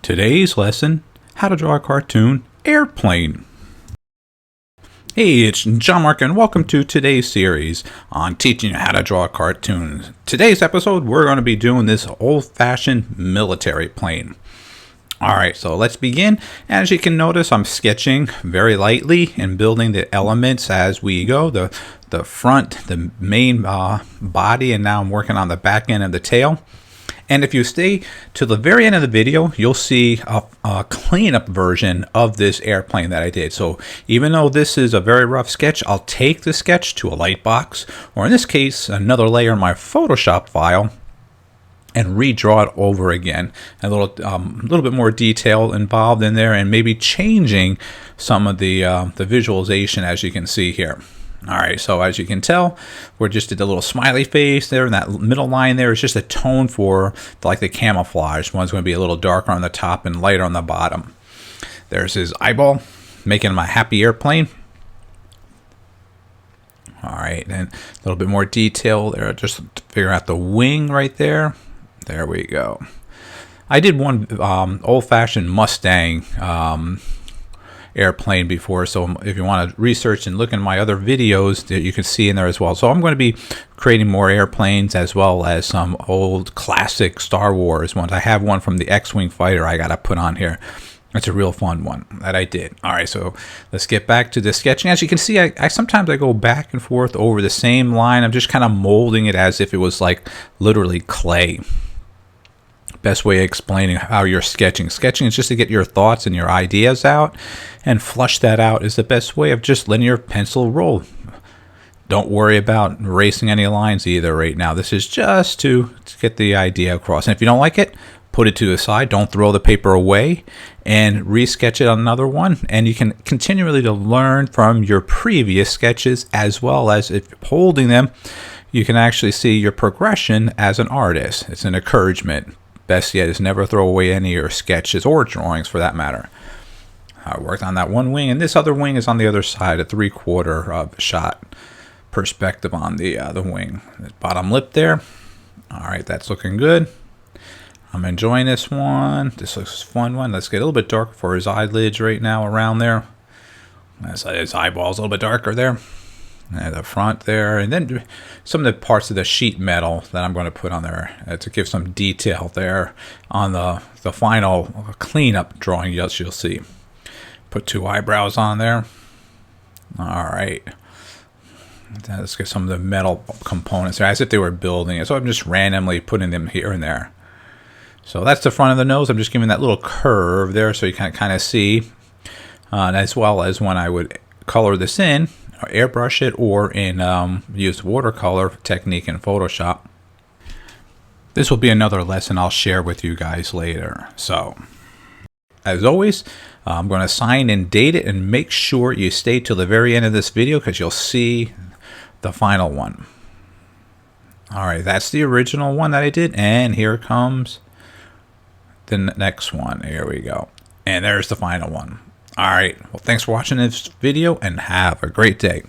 Today's lesson, how to draw a cartoon airplane. Hey, it's John-Marc and welcome to today's series on teaching you how to draw a cartoon. Today's episode, we're going to be doing this old-fashioned military plane. Alright, so let's begin. As you can notice, I'm sketching very lightly and building the elements as we go. The front, the main body, and now I'm working on the back end of the tail. And if you stay to the very end of the video, you'll see a cleanup version of this airplane that I did. So even though this is a very rough sketch, I'll take the sketch to a light box, or in this case, another layer in my Photoshop file, and redraw it over again. A little bit more detail involved in there, and maybe changing some of the visualization, as you can see here. All right, so as you can tell, we're just at the little smiley face there, and that middle line there is just a tone for like the camouflage. One's going to be a little darker on the top and lighter on the bottom. There's his eyeball, making him a happy airplane. All right, and a little bit more detail there, just to figure out the wing right there. There we go. I did one old-fashioned Mustang airplane before, so if you want to research and look in my other videos, that you can see in there as well. So I'm going to be creating more airplanes as well as some old classic Star Wars ones. I have one from the X-Wing fighter I got to put on here. It's a real fun one that I did. All right, so let's get back to the sketching. As you can see, I sometimes I go back and forth over the same line. I'm just kind of molding it as if it was like literally clay. Best way of explaining how you're sketching. Sketching is just to get your thoughts and your ideas out, and flush that out is the best way of just letting your pencil roll. Don't worry about erasing any lines either right now. This is just to get the idea across. And if you don't like it, put it to the side. Don't throw the paper away and resketch it on another one. And you can continually to learn from your previous sketches, as well as if holding them, you can actually see your progression as an artist. It's an encouragement. Best yet is never throw away any of your sketches or drawings for that matter. I worked on that one wing, and this other wing is on the other side, a 3/4 shot perspective on the wing. The bottom lip there. All right, that's looking good. I'm enjoying this one. This looks a fun one. Let's get a little bit darker for his eyelids right now around there. His eyeballs a little bit darker there. And the front there, and then some of the parts of the sheet metal that I'm going to put on there to give some detail there on the final cleanup drawing. You'll see. Put 2 eyebrows on there. All right. Now let's get some of the metal components there, as if they were building it. So I'm just randomly putting them here and there. So that's the front of the nose. I'm just giving that little curve there so you can kind of see, as well as when I would color this in, or airbrush it, or in use watercolor technique in Photoshop. This will be another lesson I'll share with you guys later. So, as always, I'm going to sign and date it, and make sure you stay till the very end of this video because you'll see the final one. All right, that's the original one that I did, and here comes the next one. Here we go. And there's the final one. All right, well, thanks for watching this video, and have a great day.